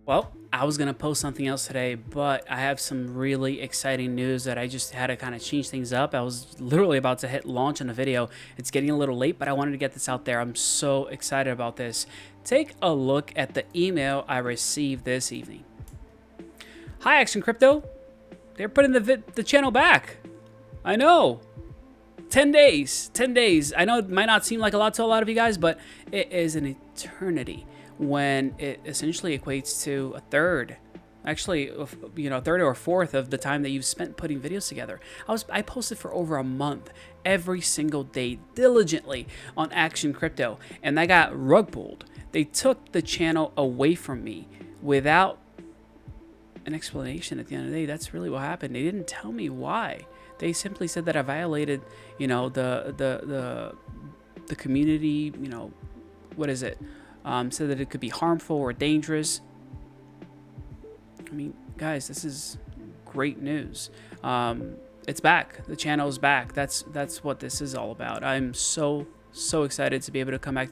Well, I was going to post something else today, but I have some really exciting news that I just had to kind of change things up. I was literally about to hit launch on the video. It's getting a little late, but I wanted to get this out there. I'm so excited about this. Take a look at the email I received this evening. Hi, Action Crypto. They're putting the channel back. I know. 10 days. 10 days. I know it might not seem like a lot to a lot of you guys, but it is an eternity when it essentially equates to a third, actually, a third or a fourth of the time that you've spent putting videos together. I posted for over a month, every single day, diligently on Action Crypto, and I got rug pulled. They took the channel away from me without an explanation. At the end of the day, that's really what happened. They didn't tell me why. They simply said that I violated, the community, what is it? Said that it could be harmful or dangerous. I mean, guys, this is great news. It's back. The channel is back. That's what this is all about. I'm so excited to be able to come back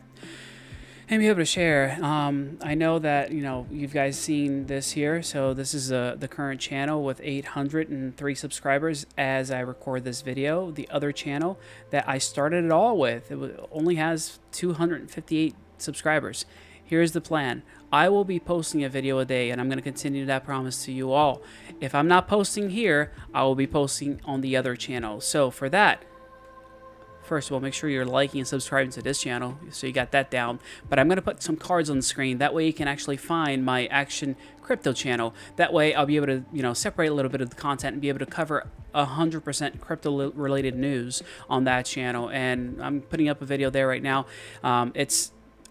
and be able to share. I know that you guys seen this here. So this is the current channel with 803 subscribers as I record this video. The other channel that I started it all with, only has 258 subscribers. Here's the plan. I will be posting a video a day, and I'm going to continue that promise to you all. If I'm not posting here, I will be posting on the other channel. So for that, first of all, make sure you're liking and subscribing to this channel, so you got that down. But I'm going to put some cards on the screen. That way you can actually find my Action Crypto channel. That way I'll be able to, separate a little bit of the content and be able to cover 100% crypto-related news on that channel. And I'm putting up a video there right now.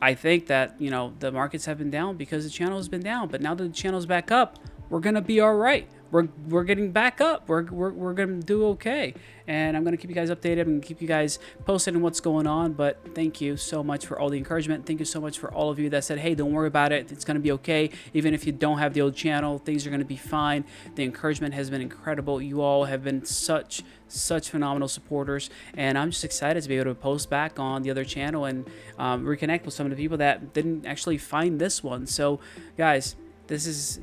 I think that, the markets have been down because the channel has been down. But now that the channel's back up, we're going to be all right. We're getting back up. We're going to do okay. And I'm going to keep you guys updated and keep you guys posted on what's going on. But thank you so much for all the encouragement. Thank you so much for all of you that said, hey, don't worry about it. It's going to be okay. Even if you don't have the old channel, things are going to be fine. The encouragement has been incredible. You all have been such phenomenal supporters. And I'm just excited to be able to post back on the other channel and reconnect with some of the people that didn't actually find this one. So, guys, this is,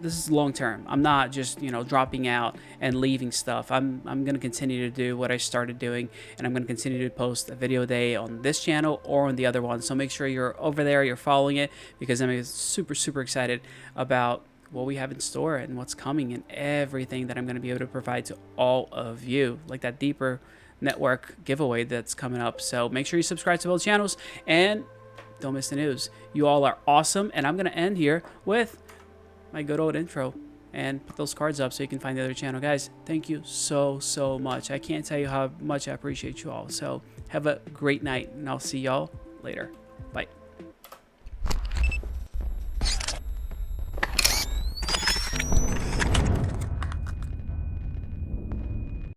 this is long term. I'm not just, dropping out and leaving stuff. I'm going to continue to do what I started doing, and I'm going to continue to post a video a day on this channel or on the other one. So make sure you're over there, you're following it, because I'm super excited about what we have in store and what's coming and everything that I'm going to be able to provide to all of you, like that deeper network giveaway that's coming up. So make sure you subscribe to both channels and don't miss the news. You all are awesome, and I'm going to end here with my good old intro and put those cards up so you can find the other channel. Guys, thank you so much. I can't tell you how much I appreciate you all. So have a great night, and I'll see y'all later.